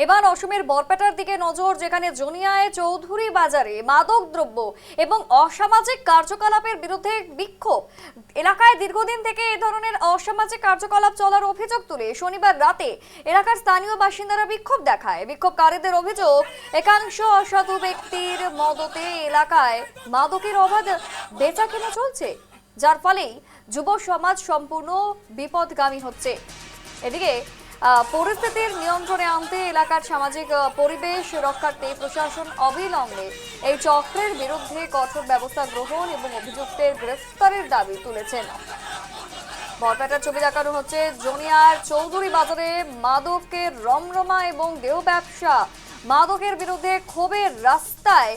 এবার অসমের বরপেটার দিকে নজর, যেখানে জনিয়ায় চৌধুরী বাজারে মাদকদ্রব্য এবং অসামাজিক কার্যকলাপের বিরুদ্ধে বিক্ষোভ। এলাকায় দীর্ঘদিন থেকে এই ধরনের অসামাজিক কার্যকলাপ চলার অভিযোগ তুলে শনিবার রাতে এলাকার স্থানীয় বাসিন্দারা বিক্ষোভ দেখায়। বিক্ষোভকারীদের অভিযোগ, একাংশ অসাধু ব্যক্তির মদতে এলাকায় মাদকের অবাধ বেচাকেনা চলছে, যার ফলেই যুব সমাজ সম্পূর্ণ বিপদগামী হচ্ছে। এদিকে পরিস্থিতির নিয়ন্ত্রণে আনতে এলাকার সামাজিক পরিবেশ রক্ষার্থে প্রশাসন অবিলম্বে এই চক্রের বিরুদ্ধে কঠোর ব্যবস্থা গ্রহণ এবং অভিযুক্তের গ্রেফতারের দাবি তুলেছেন। বরপেটার ছবি দেখানো হচ্ছে জনিয়ার চৌধুরী বাজারে মাদকের রমরমা এবং দেহ ব্যবসা। মাদকের বিরুদ্ধে ক্ষোভের রাস্তায়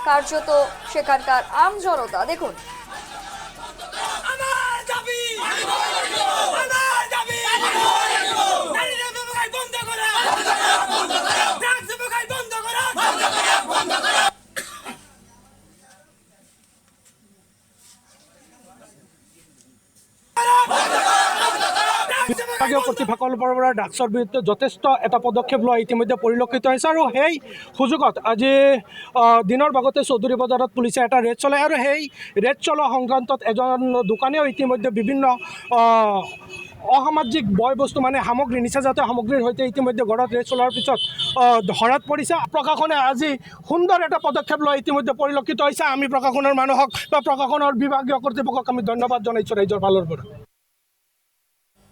কার্যত সেখানকার আমজনতা। দেখুন, বিভাগীয় কৰ্তৃপক্ষৰ পৰা ড্ৰাগছৰ বিৰুদ্ধে যথেষ্ট এটা পদক্ষেপ লোৱা ইতিমধ্যে পৰিলক্ষিত হৈছে আৰু সেই সুযোগত আজি দিনৰ ভাগতে চৌধুৰী বজাৰত পুলিচে এটা ৰেড চলায় আৰু সেই ৰেড চলোৱা সংক্ৰান্তত এজন দোকানীয়েও ইতিমধ্যে বিভিন্ন অসামাজিক বয় বস্তু মানে সামগ্ৰী, নিচাজাতীয় সামগ্ৰীৰ সৈতে ইতিমধ্যে ঘৰত ৰেড চলোৱাৰ পিছত ধৰাত পৰিছে। প্ৰশাসনে আজি সুন্দৰ এটা পদক্ষেপ লোৱা ইতিমধ্যে পৰিলক্ষিত হৈছে। আমি প্ৰশাসনৰ মানুহক বা প্ৰশাসনৰ বিভাগীয় কৰ্তৃপক্ষক আমি ধন্যবাদ জনাইছোঁ ৰাইজৰ ফালৰ পৰা।